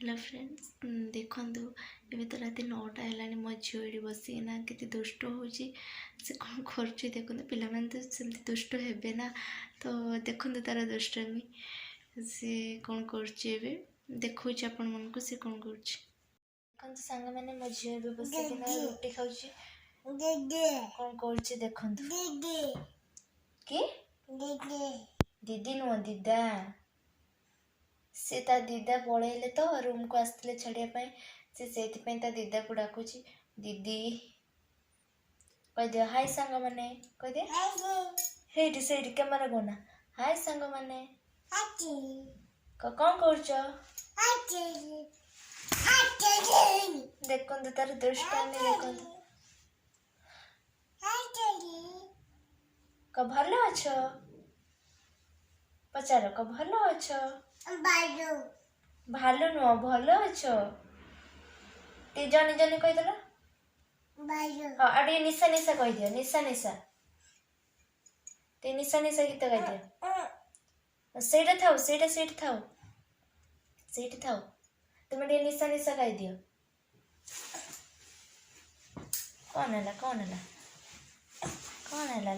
Hello friends देखु ये तो रात 9टा है मो झील ये बसिना के दुष्ट हो कौन कर देखते पे तो सेमती दुष्ट हे ना तो देखु तार दुष्टामी सी कौन कर देखा आपण मन को सी कौन कर सांग मैंने मो झील बस रुटी खाऊँ कौन कर देखु कि दीदी नुह दीदा से ता दीदा पलैले तो रूम को आसते छाड़ापी से ता दीदा को डाकुची दीदी कह दियो हाय सांग मैंने कह दियो से कैमरा कोना हाय सांग मैंने कौन कर देखो तार दुष्टामी देखो क भल अछ पचार क भल अछ भालू नुह भल अछ ती जनी जनी कहीदेल हाँ आगे निशा निशा कह दियो निशा निशा ती निशा निशा गीत कह दियो सेटा थाउ सेटा सेट थाउ सेट थाउ तुम टे निशा निशा कह दियो कौन है कौन है कौन है ला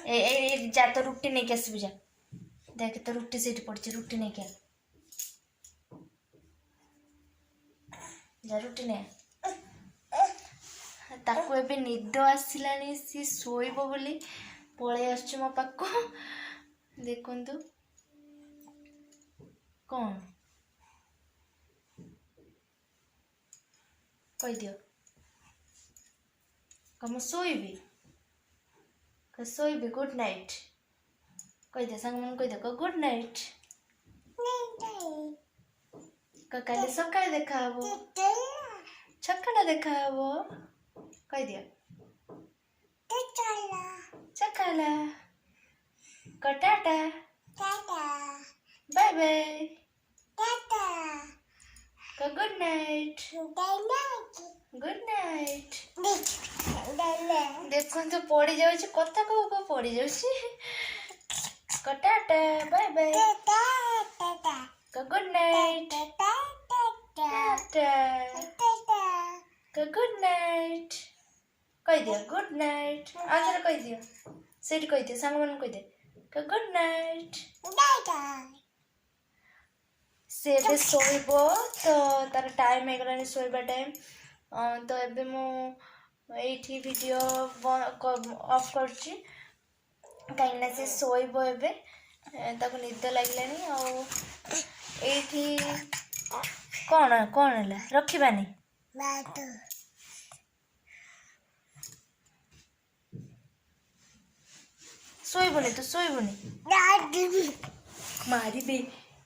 ए जा तो रुटी नहीं आसब जा देख तो रुटी से पड़ी रुटी नहीं जा रुटी नहीं ताको एबे निद आसिलानी सी सोइबो बोली पळे आछी मो पाको देखंतु कौन कह दियो कम सोइबी सोइबी गुड नाइट कह दियो सांग मन कह दियो गुड नाइट काली सका देखा हबो छक्का देखा हबो कह दियो चकाला कटाटा bye bye good night good night देखो तो पड़ जाऊँ कथा कौ पड़ जाऊँ tata bye bye good night good night कह दिया गुड नाइट आगे कह दियो से कह दियो सांग मन कह दे गुड नाइट से शोब तो तार टाइम हो शोबा टाइम तो एबे मु एठी वीडियो ऑफ करछि कहीं से शोब एबे ताको निद लागलानी आ एठी कौन कौन है रखिबानी शोबनी तो शोबनी मारी दे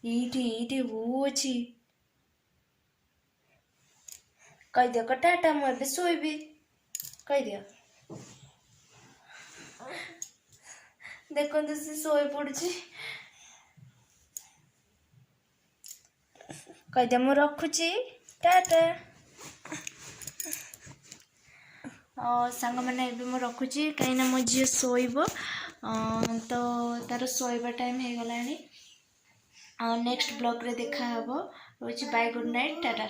ये वो अच्छी कह दियो टाटा मुझे शोबी कह दियो देखो से शोई पड़ी कह दियो मु रखुची टाटा सांग मैंने मु रखुची कहीं मो झी शोब तो तार शोबा टाइम हो गलानी नेक्स्ट ब्लॉग रे देखा हबो रोची बाय गुड नाइट टाटा।